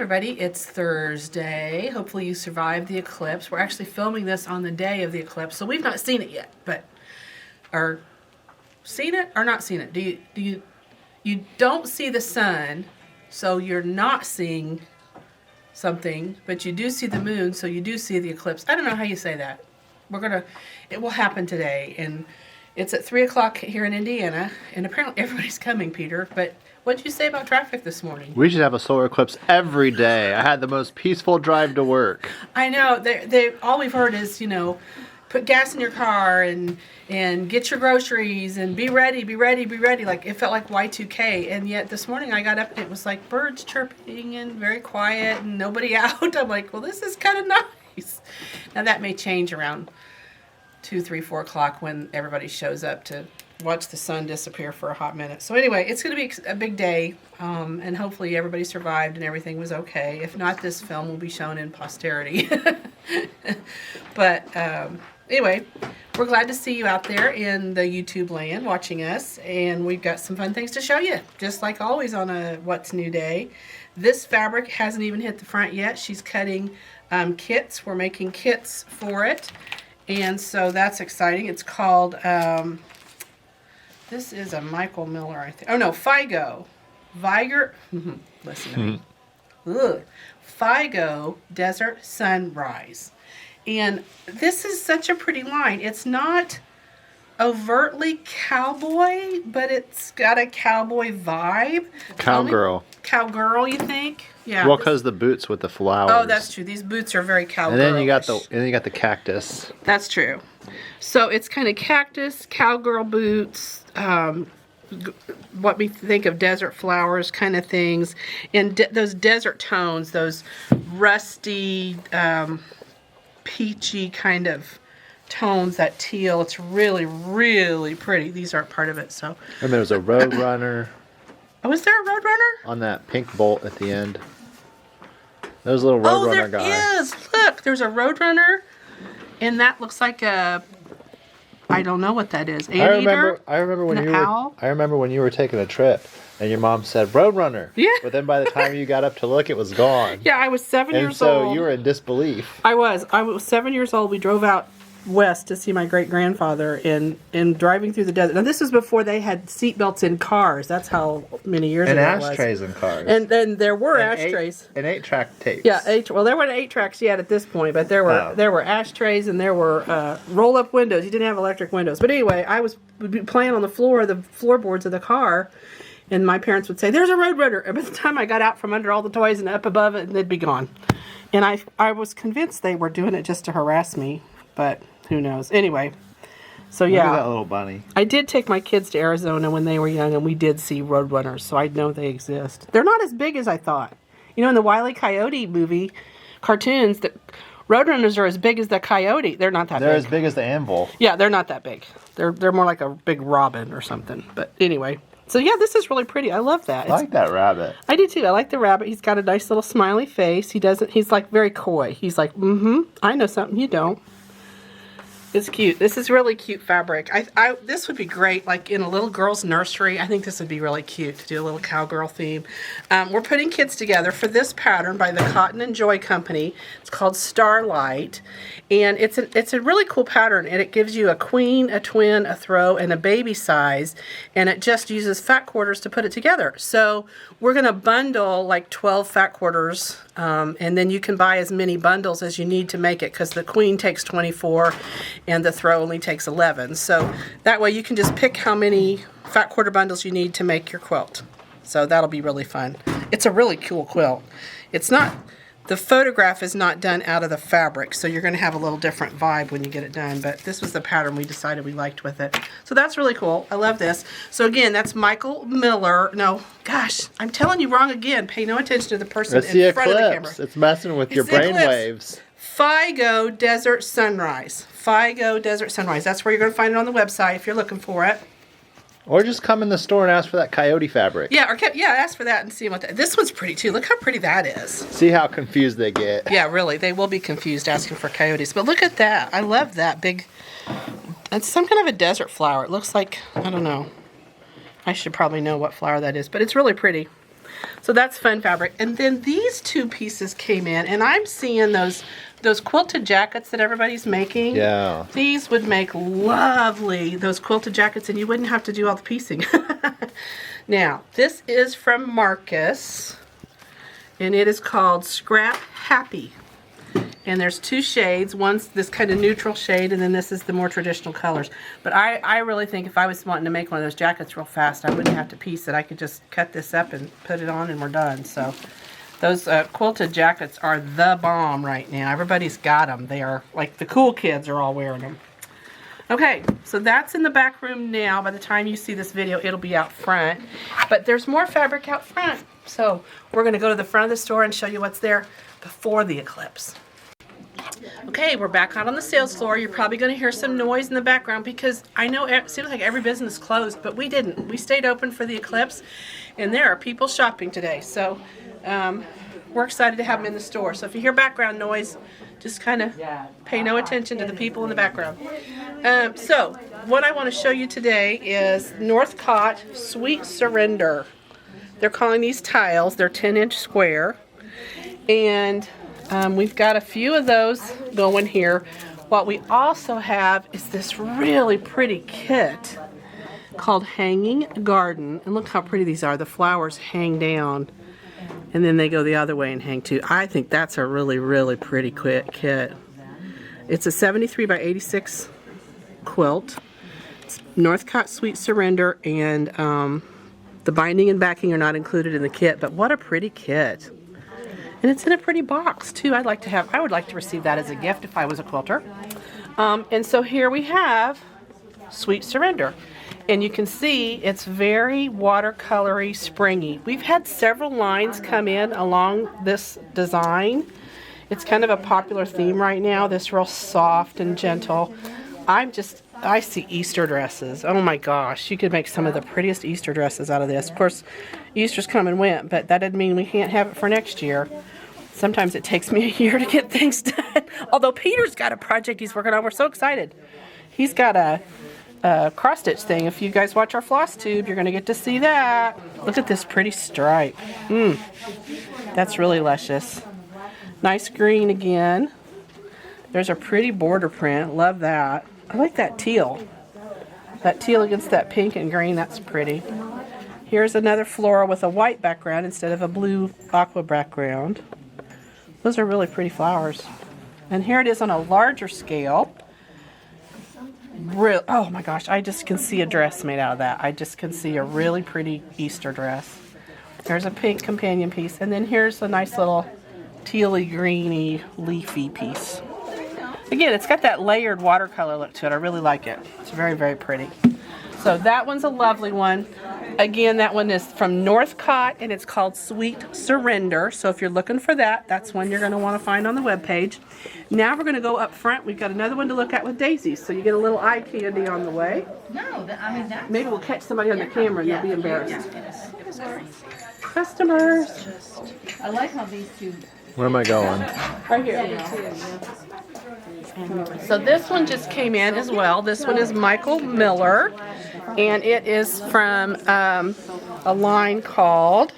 everybody, it's Thursday. Hopefully you survived the eclipse. We're actually filming this on the day of the eclipse, so we've not seen it yet, but are seen it or not seen it? You don't see the sun, so you're not seeing something, but you do see the moon, so you do see the eclipse. I don't know how you say that. It will happen today, and it's at 3 o'clock here in Indiana, and apparently everybody's coming, Peter, but what did you say about traffic this morning? We should have a solar eclipse every day. I had the most peaceful drive to work. I know. All we've heard is, put gas in your car and get your groceries and be ready. Like, it felt like Y2K. And yet this morning I got up and it was like birds chirping and very quiet and nobody out. I'm like, well, this is kind of nice. Now that may change around 2, 3, 4 o'clock when everybody shows up to watch the sun disappear for a hot minute. So anyway, it's going to be a big day, and hopefully everybody survived and everything was okay. If not, this film will be shown in posterity. But anyway, we're glad to see you out there in the YouTube land watching us, and we've got some fun things to show you, just like always on a What's New Day. This fabric hasn't even hit the front yet. She's cutting kits. We're making kits for it, and so that's exciting. It's called... this is a Michael Miller, I think. Oh, no, Figo. Listen to me. Ugh. Figo Desert Sunrise. And this is such a pretty line. It's not overtly cowboy, but it's got a cowboy vibe. Cowgirl. Cowgirl, you think? Yeah. Well, because the boots with the flowers. Oh, that's true. These boots are very cowgirl. And then you got the cactus. That's true. So it's kind of cactus, cowgirl boots, what we think of desert flowers kind of things, and those desert tones, those rusty, peachy kind of tones, that teal. It's really, really pretty. These aren't part of it, so. And there's a Roadrunner. Oh, is there a Roadrunner? On that pink bolt at the end. There's a little Roadrunner guy. Oh, there is. Look, there's a Roadrunner, and that looks like a... I don't know what that is. I remember when you were taking a trip and your mom said Roadrunner. Yeah. But then by the time you got up to look, it was gone. Yeah, I was 7 years old. And so you were in disbelief. I was 7 years old. We drove out west to see my great-grandfather in driving through the desert. Now, this was before they had seatbelts in cars. That's how many years ago it was. And ashtrays in cars. And then there were ashtrays. And 8-track tapes. Yeah, well, there weren't 8 tracks yet at this point, but there were ashtrays and there were roll-up windows. You didn't have electric windows. But anyway, would be playing on the floorboards of the car, and my parents would say, "There's a Roadrunner." And by the time I got out from under all the toys and up above it, they'd be gone. And I was convinced they were doing it just to harass me, but who knows? Anyway, so yeah. Look at that little bunny. I did take my kids to Arizona when they were young, and we did see Roadrunners, so I know they exist. They're not as big as I thought. In the Wile E. Coyote movie cartoons, the Roadrunners are as big as the coyote. They're not that big. They're as big as the anvil. Yeah, they're not that big. They're more like a big robin or something. But anyway, so yeah, this is really pretty. I love that. I like that rabbit. I do too. I like the rabbit. He's got a nice little smiley face. He's like very coy. He's like, I know something you don't. It's cute. This is really cute fabric. This would be great, like in a little girl's nursery. I think this would be really cute to do a little cowgirl theme. We're putting kits together for this pattern by the Cotton and Joy Company. It's called Starlight, and it's a really cool pattern. And it gives you a queen, a twin, a throw, and a baby size, and it just uses fat quarters to put it together. So we're going to bundle like 12 fat quarters, and then you can buy as many bundles as you need to make it, because the queen takes 24. And the throw only takes 11. So that way you can just pick how many fat quarter bundles you need to make your quilt. So that'll be really fun. It's a really cool quilt. The photograph is not done out of the fabric, so you're going to have a little different vibe when you get it done. But this was the pattern we decided we liked with it. So that's really cool. I love this. So again, that's Michael Miller. No, gosh, I'm telling you wrong again. Pay no attention to the person in front of the camera. It's messing with your brain waves. Figo Desert Sunrise. Figo Desert Sunrise. That's where you're going to find it on the website if you're looking for it. Or just come in the store and ask for that coyote fabric. Yeah, ask for that and see what that... This one's pretty too. Look how pretty that is. See how confused they get. Yeah, really. They will be confused asking for coyotes. But look at that. I love that big... It's some kind of a desert flower. It looks like... I don't know. I should probably know what flower that is. But it's really pretty. So that's fun fabric. And then these two pieces came in, and I'm seeing those quilted jackets that everybody's making. Yeah. These would make lovely, those quilted jackets, and you wouldn't have to do all the piecing. Now, this is from Marcus, and it is called Scrap Happy. And there's two shades. One's this kind of neutral shade, and then this is the more traditional colors. But I really think if I was wanting to make one of those jackets real fast, I wouldn't have to piece it. I could just cut this up and put it on, and we're done. So those quilted jackets are the bomb right now. Everybody's got them. They are, like, the cool kids are all wearing them. Okay, so that's in the back room now. By the time you see this video, it'll be out front. But there's more fabric out front. So we're going to go to the front of the store and show you what's there before the eclipse. Okay, we're back out on the sales floor. You're probably going to hear some noise in the background because I know it seems like every business closed, but we didn't. We stayed open for the eclipse, and there are people shopping today. So we're excited to have them in the store. So if you hear background noise, just kind of pay no attention to the people in the background. So what I want to show you today is Northcott Sweet Surrender. They're calling these tiles. They're 10-inch square. And we've got a few of those going here. What we also have is this really pretty kit called Hanging Garden. And look how pretty these are. The flowers hang down, and then they go the other way and hang too. I think that's a really, really pretty kit. It's a 73 by 86 quilt. It's Northcott Sweet Surrender, and the binding and backing are not included in the kit, but what a pretty kit. And it's in a pretty box too. I would like to receive that as a gift if I was a quilter. And so here we have Sweet Surrender. And you can see it's very watercolory, springy. We've had several lines come in along this design. It's kind of a popular theme right now, this real soft and gentle. I see Easter dresses. Oh my gosh, you could make some of the prettiest Easter dresses out of this. Of course, Easter's come and went, but that doesn't mean we can't have it for next year. Sometimes it takes me a year to get things done. Although Peter's got a project he's working on. We're so excited. He's got a cross-stitch thing. If you guys watch our floss tube, you're going to get to see that. Look at this pretty stripe. That's really luscious. Nice green again. There's a pretty border print. Love that. I like that teal. That teal against that pink and green, that's pretty. Here's another floral with a white background instead of a blue aqua background. Those are really pretty flowers. And here it is on a larger scale. Oh my gosh, I just can see a dress made out of that. I just can see a really pretty Easter dress. There's a pink companion piece, and then here's a nice little tealy, greeny, leafy piece. Again, it's got that layered watercolor look to it. I really like it. It's very, very pretty. So that one's a lovely one. Again, that one is from Northcott, and it's called Sweet Surrender. So if you're looking for that, that's one you're going to want to find on the webpage. Now we're going to go up front. We've got another one to look at with daisies, so you get a little eye candy on the way. No, I mean that's... Maybe we'll catch somebody on the camera and they'll be embarrassed. It was great. Customers. I like how these two... Where am I going? Right here. So this one just came in as well. This one is Michael Miller, and it is from a line called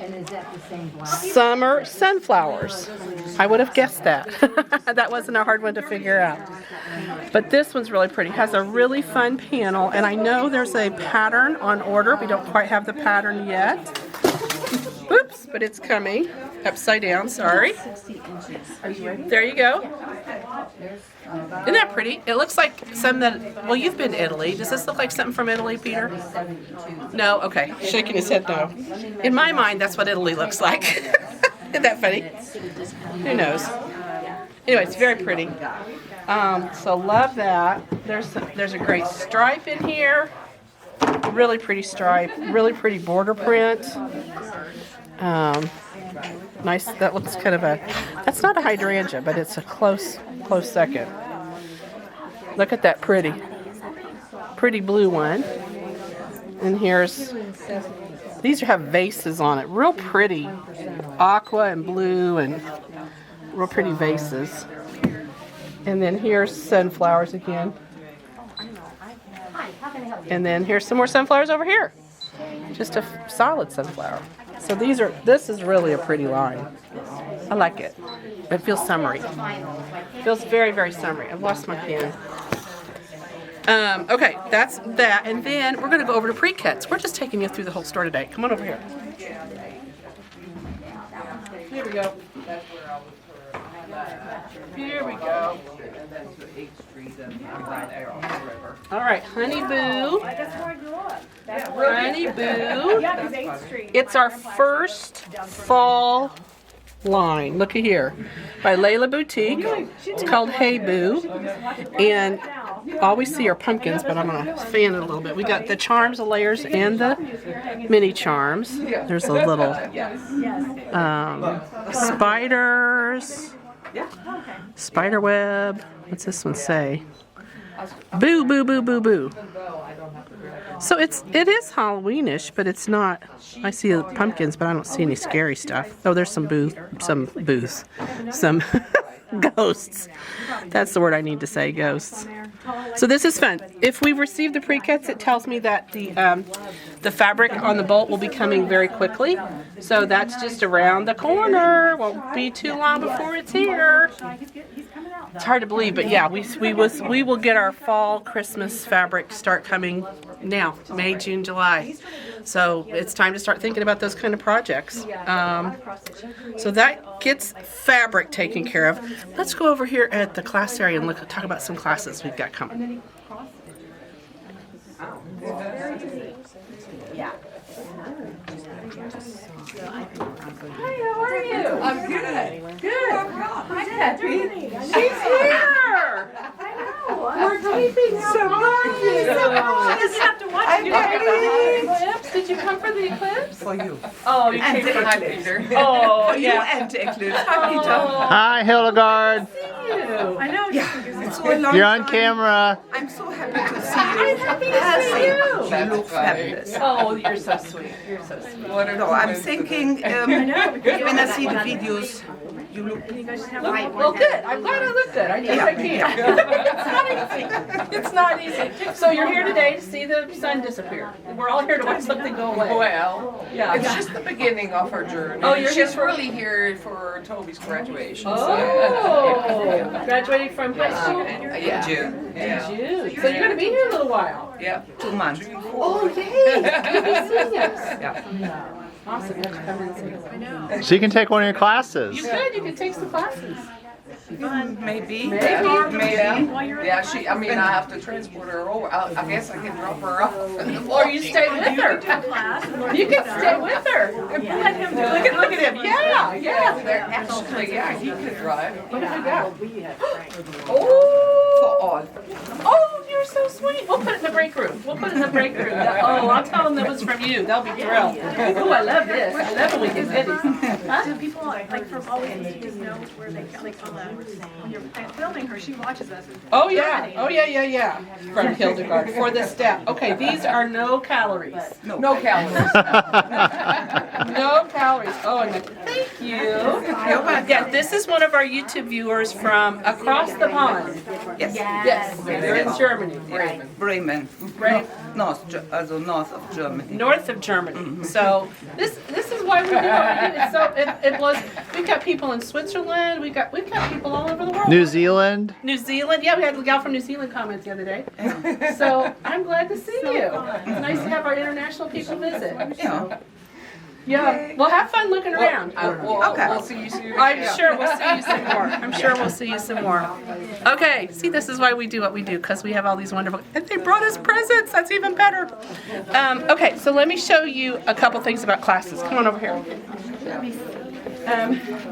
Summer Sunflowers. I would have guessed that. That wasn't a hard one to figure out. But this one's really pretty. It has a really fun panel, and I know there's a pattern on order. We don't quite have the pattern yet. Oops, but it's coming. Upside down, sorry. There you go. Isn't that pretty? It looks like some that, well, you've been to Italy. Does this look like something from Italy, Peter? No? Okay. Shaking his head no. In my mind, that's what Italy looks like. Isn't that funny? Who knows? Anyway, it's very pretty. So love that. There's a great stripe in here. Really pretty stripe. Really pretty border print. Nice. That looks kind of that's not a hydrangea, but it's a close second. Look at that pretty blue one. And these have vases on it. Real pretty. Aqua and blue and real pretty vases. And then here's sunflowers again. And then here's some more sunflowers over here. Just a solid sunflower. So this is really a pretty line. I like it. It feels summery. Feels very, very summery. I've lost my pen. Okay, that's that. And then we're going to go over to pre-cuts. We're just taking you through the whole store today. Come on over here. Here we go. Here we go. All right, Honey Boo. Honey Boo. It's our first fall line. Look at here. By Layla Boutique. It's called Hey Boo. And all we see are pumpkins, but I'm going to fan it a little bit. We got the charms, the layers, and the mini charms. There's a little spiders. Spider web. What's this one say? Boo, boo, boo, boo, boo. So it is Halloweenish, but it's not. I see pumpkins, but I don't see any scary stuff. Oh, there's some ghosts. That's the word I need to say, ghosts. So this is fun. If we receive the pre-cuts, it tells me that the fabric on the bolt will be coming very quickly. So that's just around the corner. Won't be too long before it's here. It's hard to believe, but yeah, we will get our fall Christmas fabric start coming now, May, June, July. So it's time to start thinking about those kind of projects. So that gets fabric taken care of. Let's go over here at the class area and talk about some classes we've got coming. Hi, how are you? I'm good. Good. Hi, Peppy. She's here. We're keeping her She have to watch I'm ready. eclipse. Did you come for the eclipse? For you. Oh, you And came the for eclipse. Oh, You yeah. and the eclipse. Hi, Peter. Hi, Hildegard. You. I know. Yeah, it's so a long You're on time. camera. I'm so happy to see you. I'm happy to see you. You look fabulous. Oh, you're so sweet. You're so sweet. No, I'm thinking, when I see the videos, you look Well, good. I'm glad I look good. I guess I can. It's not easy. So you're here today to see the sun disappear. We're all here to watch something go away. Well, Yeah. it's just the beginning of her journey. Oh, you're here She's for- really here for Toby's graduation. Oh, graduating from high school Yeah. June. Yeah. in June. So you're going to be here a little while. Yeah. 2 months. Oh, yay. Good to see you. Yeah. Awesome. I know. She can take one of your classes. You could. You could take some classes. Maybe. Maybe. Yeah, I have to transport her over. I guess I can drop her off. Or you stay with her. You can stay with her. Let him do it. Look at him. Yeah, yeah. Actually, yeah, he could drive. What do we got? Oh! For all. Oh, you're so sweet. We'll put it in the break room. We'll put it in the break room. Oh, I'll tell them that was from you. They'll be thrilled. Oh, I love this. I love it when you get goodies. Do people like from all ages know where they like on the when you're filming her? She watches us. Oh, yeah. Oh, yeah. From Hildegard for the step. Okay, these are no calories. No calories. No calories. Oh, and thank you. Yeah, this is one of our YouTube viewers from across the pond. Yes. Yes, they're in Germany. Bremen. Right. North of Germany. North of Germany. So this is why we do what we do. It's so it was. We've got people in Switzerland. We've got people all over the world. New Zealand. New Zealand. Yeah, we had a gal from New Zealand comment the other day. So I'm glad to see you. It's nice to have our international people visit. Yeah. Yeah. Well, have fun looking around. We'll see you soon. I'm sure we'll see you some more. I'm sure we'll see you some more. Okay, see, this is why we do what we do, because we have all these wonderful, and they brought us presents. That's even better. Okay, so let me show you a couple things about classes. Come on over here.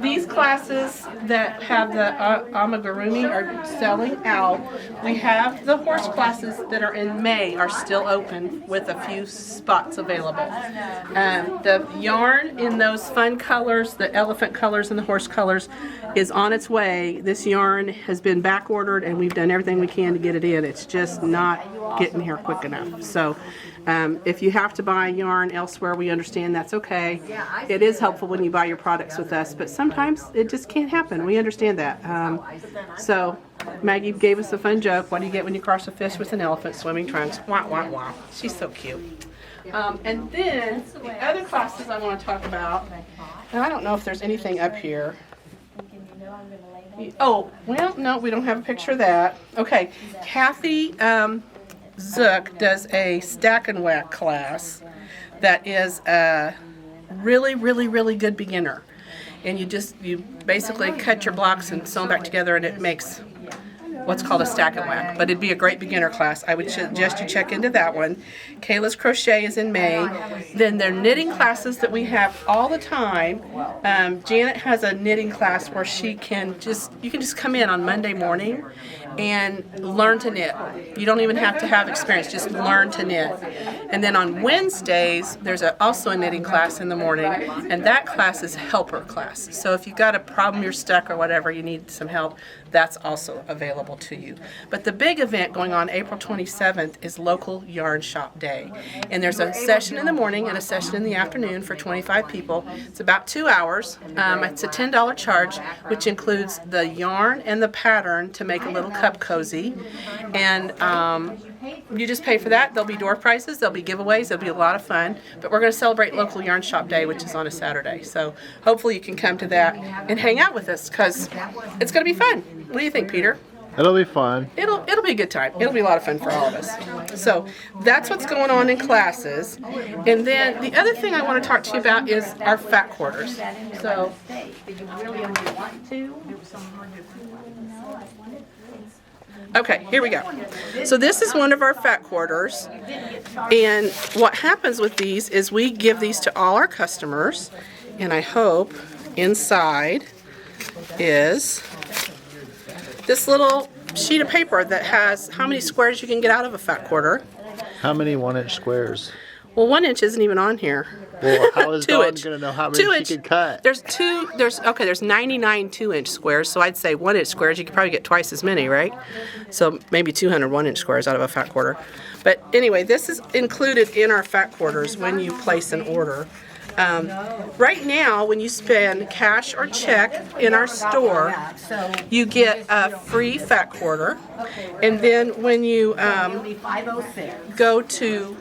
These classes that have the amigurumi are selling out. We have the horse classes that are in May are still open with a few spots available. The yarn in those fun colors, the elephant colors and the horse colors, is on its way. This yarn has been back ordered and we've done everything we can to get it in. It's just not getting here quick enough. So if you have to buy yarn elsewhere, we understand that's okay. It is helpful when you buy your products with us, but sometimes it just can't happen. We understand that. So Maggie gave us a fun joke. What do you get when you cross a fish with an elephant? Swimming trunks. Wah, wah, wah. She's so cute. And then the other classes I want to talk about, and I don't know if there's anything up here. Oh, well, no, we don't have a picture of that. Okay, Kathy Zook does a stack and whack class that is a really, really, really good beginner. And you basically cut your blocks and sew them back together, and it makes what's called a stack and whack. But it'd be a great beginner class. I would suggest you check into that one. Kayla's crochet is in May. Then there are knitting classes that we have all the time. Janet has a knitting class where you can just come in on Monday morning and learn to knit. You don't even have to have experience, just learn to knit. And then on Wednesdays, there's also a knitting class in the morning, and that class is helper class. So if you've got a problem, you're stuck or whatever, you need some help, that's also available to you. But the big event going on April 27th is Local Yarn Shop Day. And there's a session in the morning and a session in the afternoon for 25 people. It's about 2 hours. It's a $10 charge, which includes the yarn and the pattern to make a little cup cozy. And you just pay for that. There'll be door prizes, there'll be giveaways, it'll be a lot of fun. But we're going to celebrate Local Yarn Shop Day, which is on a Saturday. So hopefully you can come to that and hang out with us, because it's going to be fun. What do you think, Peter? It'll be fun. It'll be a good time. It'll be a lot of fun for all of us. So that's what's going on in classes. And then the other thing I want to talk to you about is our fat quarters. So okay, here we go. So this is one of our fat quarters. And what happens with these is we give these to all our customers. And I hope inside is this little sheet of paper that has how many squares you can get out of a fat quarter. How many 1-inch squares? Well, 1 inch isn't even on here. Well, how is 2 Dawn inch. going to know how many she could cut? There's 99 2-inch squares, so I'd say 1-inch squares, you could probably get twice as many, right? So maybe 200 1-inch squares out of a fat quarter. But anyway, this is included in our fat quarters when you place an order. Right now, when you spend cash or check in our store, you get a free fat quarter. And then when you go to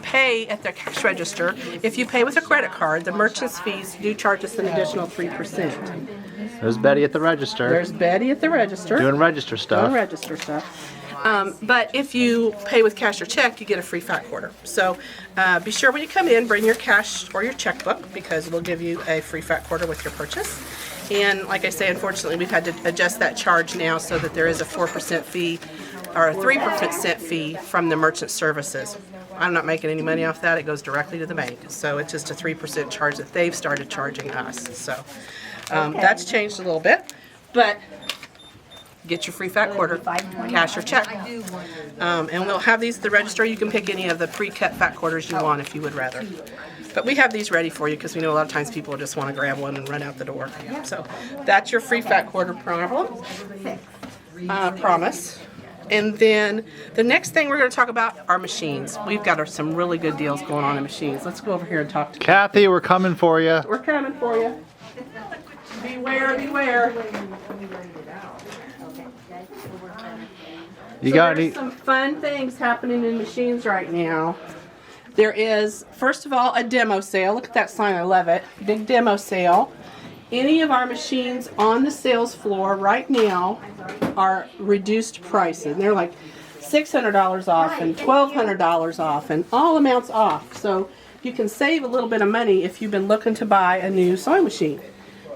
pay at the cash register, if you pay with a credit card, the merchant's fees do charge us an additional 3%. There's Betty at the register. There's Betty at the register. Doing register stuff. Doing register stuff. But if you pay with cash or check, you get a free fat quarter. So be sure when you come in, bring your cash or your checkbook, because we'll give you a free fat quarter with your purchase. And like I say, unfortunately, we've had to adjust that charge now so that there is a 4% fee or a 3% fee from the merchant services. I'm not making any money off that. It goes directly to the bank. So it's just a 3% charge that they've started charging us. So that's changed a little bit. But get your free fat quarter, cash or check. And we'll have these at the register. You can pick any of the pre-cut fat quarters you want if you would rather. But we have these ready for you because we know a lot of times people just want to grab one and run out the door. So that's your free fat quarter promise. And then the next thing we're going to talk about are machines. We've got some really good deals going on in machines. Let's go over here and talk to Kathy, we're coming for you. We're coming for you. Beware, beware. There's some fun things happening in machines right now. There is, first of all, a demo sale. Look at that sign, I love it. Big demo sale. Any of our machines on the sales floor right now are reduced prices. They're like $600 off and $1,200 off and all amounts off. So you can save a little bit of money if you've been looking to buy a new sewing machine.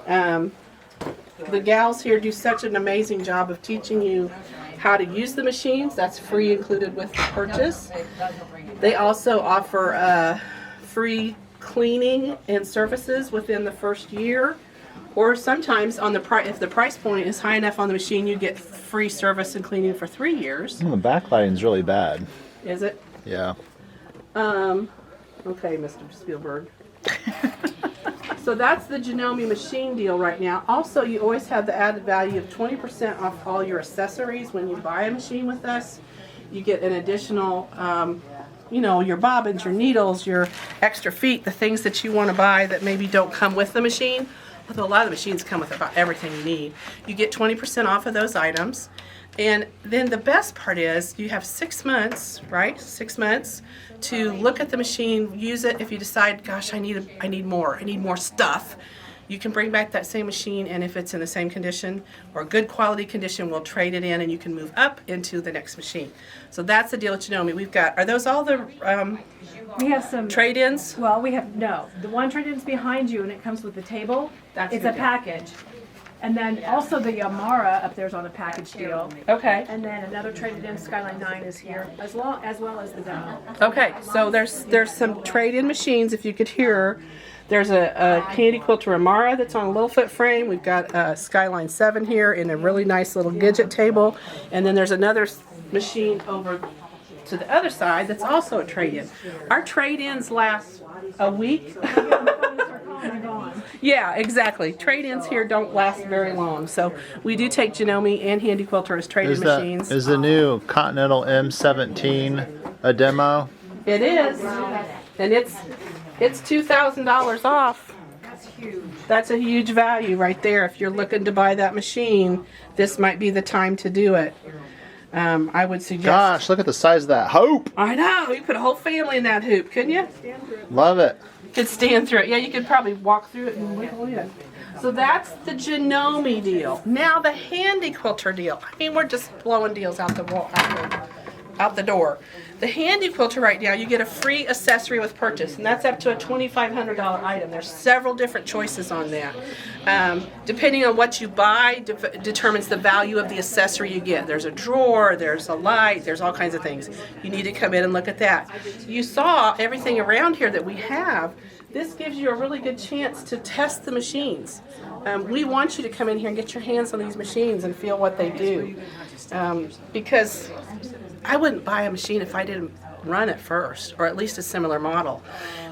The gals here do such an amazing job of teaching you how to use the machines. That's free included with the purchase. They also offer free cleaning and services within the first year. Or sometimes on the if the price point is high enough on the machine, you get free service and cleaning for 3 years. The backlighting's really bad. Is it? Yeah. Okay, Mr. Spielberg. So that's the Janome machine deal right now. Also, you always have the added value of 20% off all your accessories when you buy a machine with us. You get an additional, your bobbins, your needles, your extra feet, the things that you want to buy that maybe don't come with the machine. Although a lot of the machines come with about everything you need. You get 20% off of those items. And then the best part is you have 6 months, right? 6 months to look at the machine, use it. If you decide, gosh, I need more stuff, you can bring back that same machine, and if it's in the same condition or good quality condition, we'll trade it in and you can move up into the next machine. So that's the deal at Janome. We've got, are those all the We have some trade-ins? Well, we have no. The one trade-in's behind you, and it comes with the table. That's it's a a good deal. package. And then also the Yamara up there's on a package deal. Okay. And then another traded-in Skyline 9 is here, as well as the demo. Okay, so there's some trade-in machines, if you could hear. There's a Candy Quilter Amara that's on a little foot frame. We've got a Skyline 7 here in a really nice little Gidget table. And then there's another machine over to the other side that's also a trade-in. Our trade-ins last a week. Yeah, exactly. Trade-ins here don't last very long. So we do take Janome and Handy Quilter as trade-in machines. Is the new Continental M17 a demo? It is. And it's $2,000 off. That's huge. That's a huge value right there. If you're looking to buy that machine, this might be the time to do it. I would suggest. Gosh, look at the size of that hoop. I know. You put a whole family in that hoop, couldn't you? Love it. Could stand through it. Yeah, you could probably walk through it and wiggle in. So that's the Janome deal. Now the Handy Quilter deal. I mean, we're just blowing deals out the wall, out the door. The Handy Quilter right now, you get a free accessory with purchase, and that's up to a $2,500 item. There's several different choices on that. Depending on what you buy, determines the value of the accessory you get. There's a drawer, there's a light, there's all kinds of things. You need to come in and look at that. You saw everything around here that we have. This gives you a really good chance to test the machines. We want you to come in here and get your hands on these machines and feel what they do. Because I wouldn't buy a machine if I didn't run it first, or at least a similar model.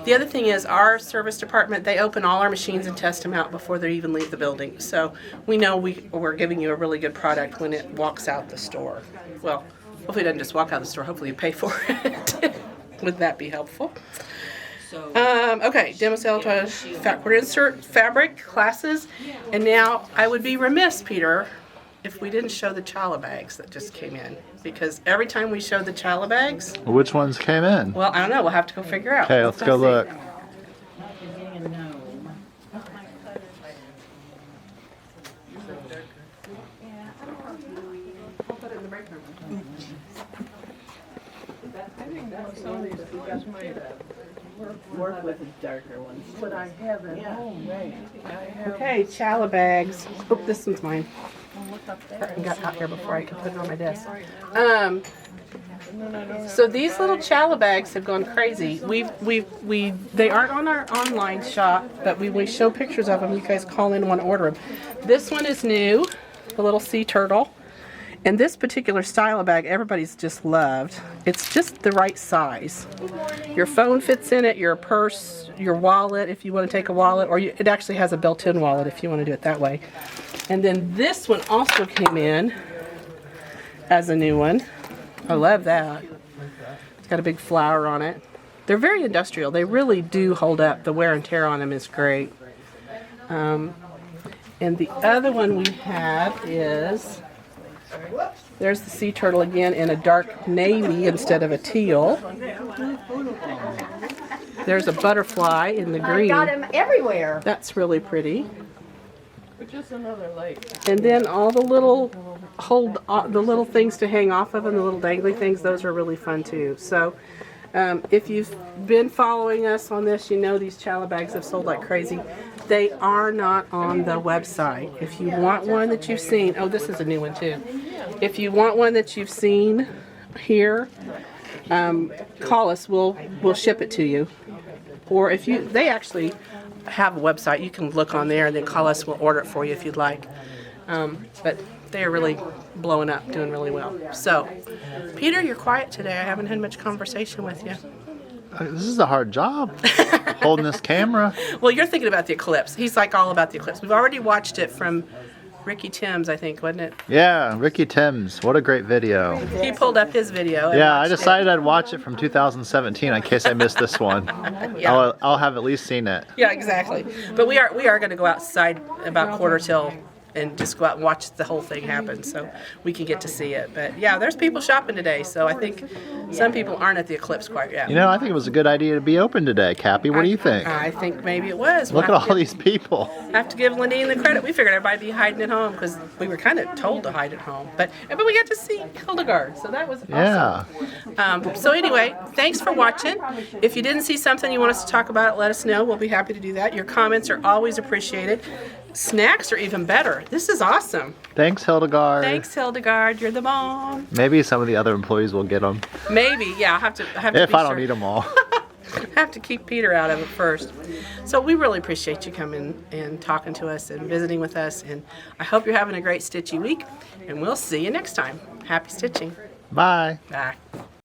The other thing is our service department, they open all our machines and test them out before they even leave the building. So we know we're giving you a really good product when it walks out the store. Well, hopefully it doesn't just walk out the store, hopefully you pay for it. Would that be helpful? Okay, demo sale to we're insert fabric classes, and now I would be remiss, Peter, if we didn't show the Chala Bags that just came in, because every time we show the Chala Bags, Which ones came in? well, I don't know, we'll have to go figure out. Okay, let's go look. Work with the darker ones. What I have at home, right? Okay, Chala Bags. Oh, this one's mine. I got out here before I could put it on my desk. So these little Chala Bags have gone crazy. They aren't on our online shop, but we show pictures of them. You guys call in and want to order them. This one is new, the little sea turtle. And this particular style of bag, everybody's just loved. It's just the right size. Your phone fits in it, your purse, your wallet, if you want to take a wallet, or it actually has a built-in wallet if you want to do it that way. And then this one also came in as a new one. I love that. It's got a big flower on it. They're very industrial. They really do hold up. The wear and tear on them is great. And the other one we have is... There's the sea turtle again in a dark navy instead of a teal. There's a butterfly in the green. I got him everywhere. That's really pretty. Just another light. And then all the little the little things to hang off of, and the little dangly things, those are really fun too. So if you've been following us on this, you know these Chala Bags have sold like crazy. They are not on the website. If you want one that you've seen, oh, this is a new one too. If you want one that you've seen here, call us. We'll ship it to you. Or if they actually have a website, you can look on there and then call us. We'll order it for you if you'd like. But they are really blowing up, doing really well. So, Peter, you're quiet today. I haven't had much conversation with you. This is a hard job, holding this camera. Well, you're thinking about the eclipse. He's like all about the eclipse. We've already watched it from Ricky Timms, I think, wasn't it? Yeah, Ricky Timms. What a great video. He pulled up his video. And Yeah, I decided I'd watch it from 2017 in case I missed this one. Yeah. I'll have at least seen it. Yeah, exactly. But we are going to go outside about 1:45 and just go out and watch the whole thing happen so we can get to see it. But yeah, there's people shopping today, so I think some people aren't at the eclipse quite yet. You know, I think it was a good idea to be open today, Cappy. What do you think? I think maybe it was. Look at all these people. I have to give Lindine the credit. We figured everybody'd be hiding at home because we were kind of told to hide at home. But we got to see Hildegard, so that was awesome. Yeah. So anyway, thanks for watching. If you didn't see something you want us to talk about, let us know. We'll be happy to do that. Your comments are always appreciated. Snacks are even better. This is awesome. Thanks, Hildegard. Thanks, Hildegard. You're the bomb. Maybe some of the other employees will get them. Maybe, yeah. I have to If be I don't sure. need them all. I have to keep Peter out of it first. So we really appreciate you coming and talking to us and visiting with us. And I hope you're having a great stitchy week. And we'll see you next time. Happy stitching. Bye. Bye.